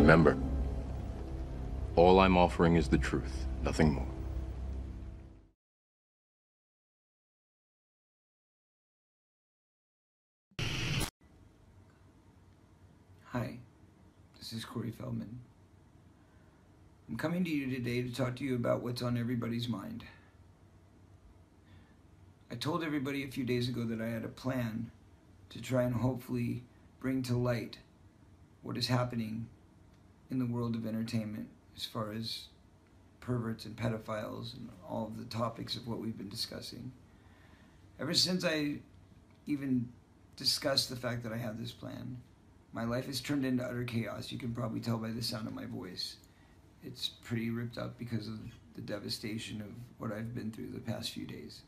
Remember, all I'm offering is the truth, nothing more. Hi, this is Feldman. I'm coming to you today to talk to you about what's on everybody's mind. I told everybody a few days ago that I had a plan to try and hopefully bring to light what is happening in the world of entertainment as far as perverts and pedophiles and all of the topics of what we've been discussing. Ever since I even discussed the fact that I had this plan, my life has turned into utter chaos. You can probably tell by the sound of my voice. It's pretty ripped up because of the devastation of what I've been through the past few days.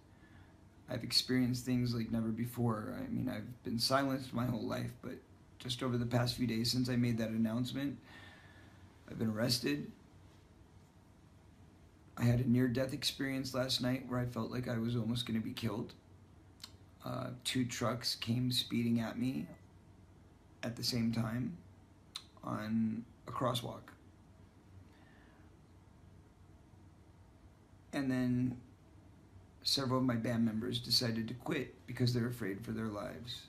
I've experienced things like never before. I mean, I've been silenced my whole life, but just over the past few days since I made that announcement, I've been arrested. I had a near-death experience last night where I felt like I was almost going to be killed. 2 trucks came speeding at me at the same time on a crosswalk. And then several of my band members decided to quit because they're afraid for their lives.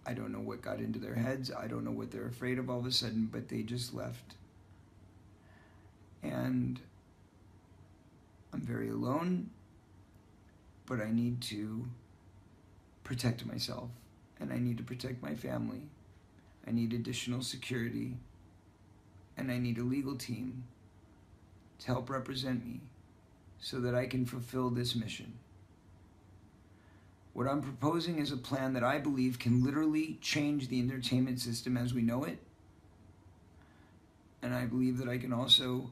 I don't know what got into their heads. I don't know what they're afraid of all of a sudden, but they just left. And I'm very alone, but I need to protect myself, and I need to protect my family. I need additional security, and I need a legal team to help represent me so that I can fulfill this mission. What I'm proposing is a plan that I believe can literally change the entertainment system as we know it. And I believe that I can also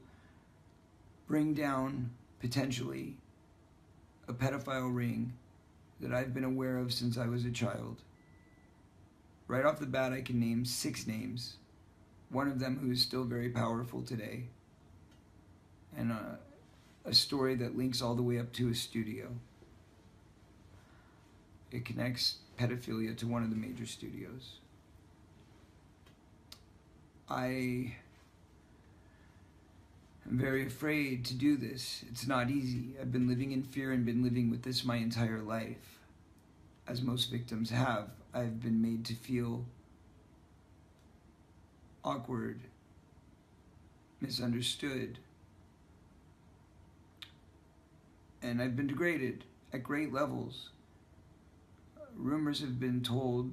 bring down, potentially, a pedophile ring that I've been aware of since I was a child. Right off the bat, I can name 6 names. One of them who is still very powerful today. And a story that links all the way up to a studio. It connects pedophilia to one of the major studios. I am very afraid to do this. It's not easy. I've been living in fear and been living with this my entire life. As most victims have, I've been made to feel awkward, misunderstood, and I've been degraded at great levels. Rumors have been told,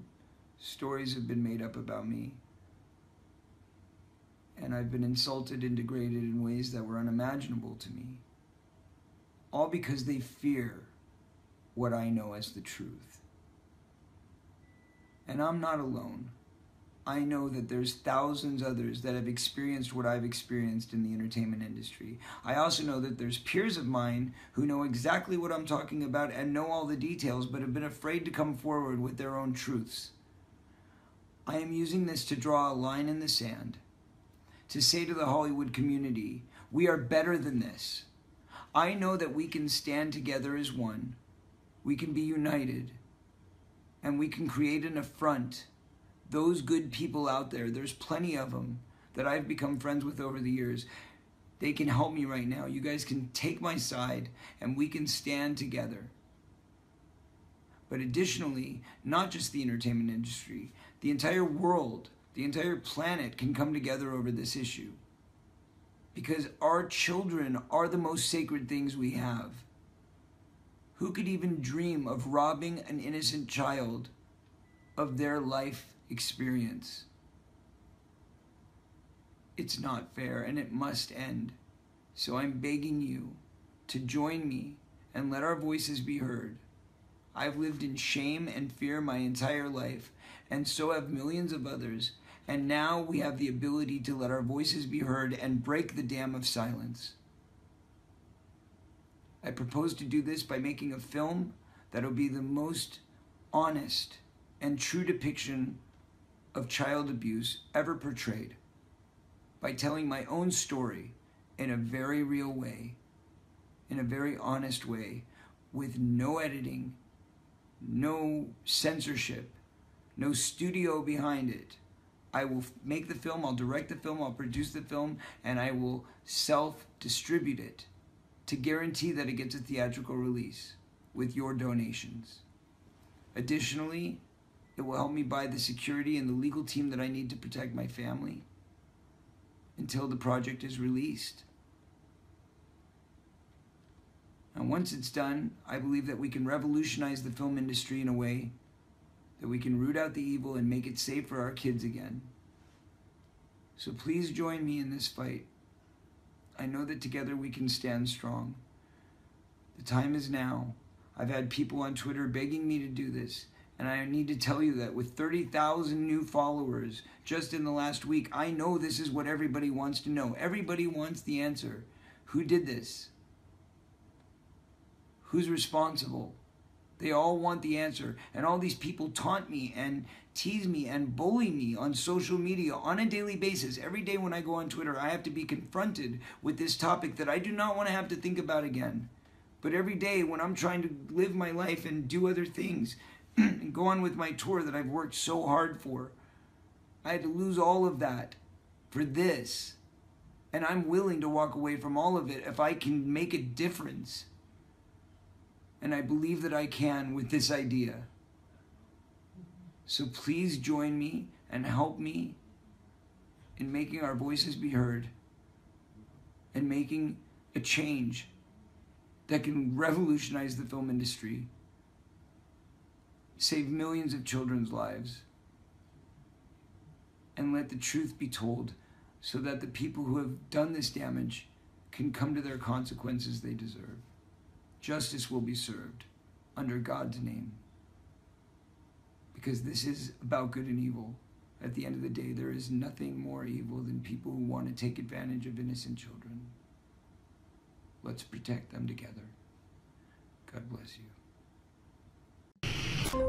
stories have been made up about me, and I've been insulted and degraded in ways that were unimaginable to me, all because they fear what I know as the truth. And I'm not alone. I know that there's thousands others that have experienced what I've experienced in the entertainment industry. I also know that there's peers of mine who know exactly what I'm talking about and know all the details, but have been afraid to come forward with their own truths. I am using this to draw a line in the sand, to say to the Hollywood community, we are better than this. I know that we can stand together as one. We can be united, and we can create an affront. Those good people out there, there's plenty of them that I've become friends with over the years. They can help me right now. You guys can take my side and we can stand together. But additionally, not just the entertainment industry, the entire world, the entire planet can come together over this issue. Because our children are the most sacred things we have. Who could even dream of robbing an innocent child of their life experience? It's not fair and it must end. So I'm begging you to join me and let our voices be heard. I've lived in shame and fear my entire life, and so have millions of others, and now we have the ability to let our voices be heard and break the dam of silence. I propose to do this by making a film that'll be the most honest and true depiction of child abuse ever portrayed, by telling my own story in a very real way, in a very honest way, with no editing, no censorship, no studio behind it, I will make the film, I'll direct the film, I'll produce the film, and I will self-distribute it to guarantee that it gets a theatrical release with your donations. Additionally, it will help me buy the security and the legal team that I need to protect my family until the project is released. And once it's done, I believe that we can revolutionize the film industry in a way that we can root out the evil and make it safe for our kids again. So please join me in this fight. I know that together we can stand strong. The time is now. I've had people on Twitter begging me to do this, and I need to tell you that with 30,000 new followers just in the last week, I know this is what everybody wants to know. Everybody wants the answer. Who did this? Who's responsible? They all want the answer. And all these people taunt me and tease me and bully me on social media on a daily basis. Every day when I go on Twitter, I have to be confronted with this topic that I do not want to have to think about again. But every day when I'm trying to live my life and do other things and go on with my tour that I've worked so hard for, I had to lose all of that for this. And I'm willing to walk away from all of it if I can make a difference. And I believe that I can with this idea. So please join me and help me in making our voices be heard and making a change that can revolutionize the film industry, save millions of children's lives, and let the truth be told so that the people who have done this damage can come to their consequences they deserve. Justice will be served under God's name. Because this is about good and evil. At the end of the day, there is nothing more evil than people who want to take advantage of innocent children. Let's protect them together. God bless you.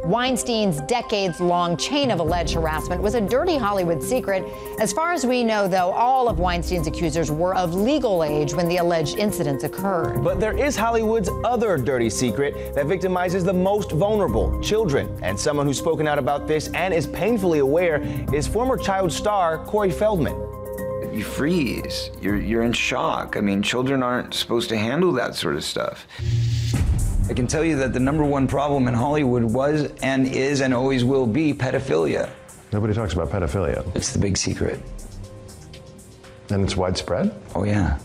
Weinstein's decades-long chain of alleged harassment was a dirty Hollywood secret. As far as we know, though, all of Weinstein's accusers were of legal age when the alleged incidents occurred. But there is Hollywood's other dirty secret that victimizes the most vulnerable, children. And someone who's spoken out about this and is painfully aware is former child star Corey Feldman. You freeze. You're in shock. I mean, children aren't supposed to handle that sort of stuff. I can tell you that the #1 problem in Hollywood was and is and always will be pedophilia. Nobody talks about pedophilia. It's the big secret. And it's widespread? Oh yeah.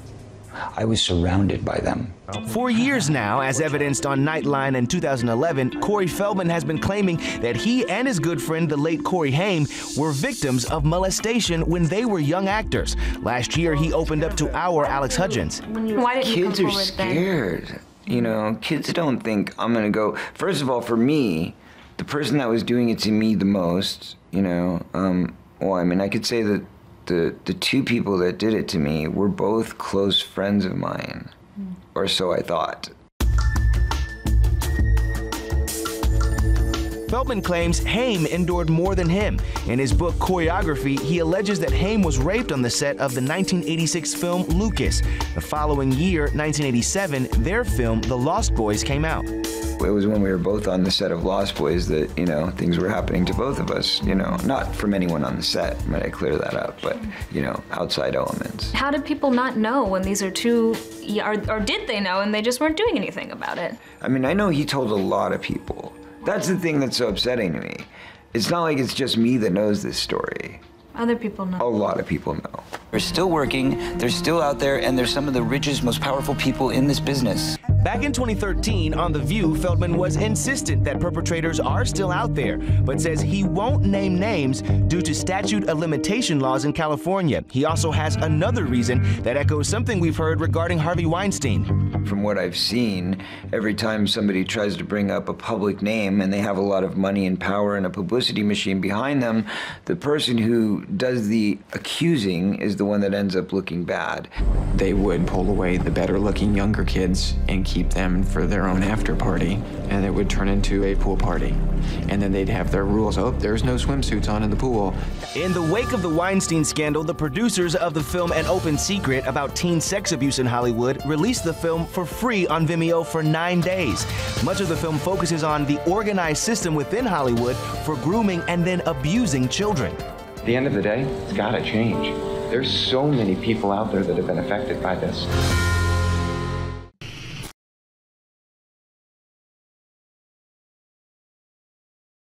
I was surrounded by them. For years now, as evidenced on Nightline in 2011, Corey Feldman has been claiming that he and his good friend, the late Corey Haim, were victims of molestation when they were young actors. Last year, he opened up to our Alex Hudgens. Why didn't you come Kids are forward then? scared. You know, kids don't think I'm gonna go. First of all, for me, the person that was doing it to me the most, you know, well, I mean, I could say that the two people that did it to me were both close friends of mine, or so I thought. Feldman claims Haim endured more than him. In his book Choreography, he alleges that Haim was raped on the set of the 1986 film Lucas. The following year, 1987, their film The Lost Boys came out. It was when we were both on the set of Lost Boys that, you know, things were happening to both of us, you know, not from anyone on the set, might I clear that up, but, you know, outside elements. How did people not know when these are two, or did they know and they just weren't doing anything about it? I mean, I know he told a lot of people. That's the thing that's so upsetting to me. It's not like it's just me that knows this story. Other people know. A lot of people know. They're still working, they're still out there, and they're some of the richest, most powerful people in this business. Back in 2013, on The View, Feldman was insistent that perpetrators are still out there, but says he won't name names due to statute of limitation laws in California. He also has another reason that echoes something we've heard regarding Harvey Weinstein. From what I've seen, every time somebody tries to bring up a public name and they have a lot of money and power and a publicity machine behind them, the person who does the accusing is the one that ends up looking bad. They would pull away the better looking younger kids and keep them for their own after party, and it would turn into a pool party. And then they'd have their rules. Oh, there's no swimsuits on in the pool. In the wake of the Weinstein scandal, the producers of the film An Open Secret about teen sex abuse in Hollywood released the film for free on Vimeo for 9 days. Much of the film focuses on the organized system within Hollywood for grooming and then abusing children. At the end of the day, it's gotta change. There's so many people out there that have been affected by this.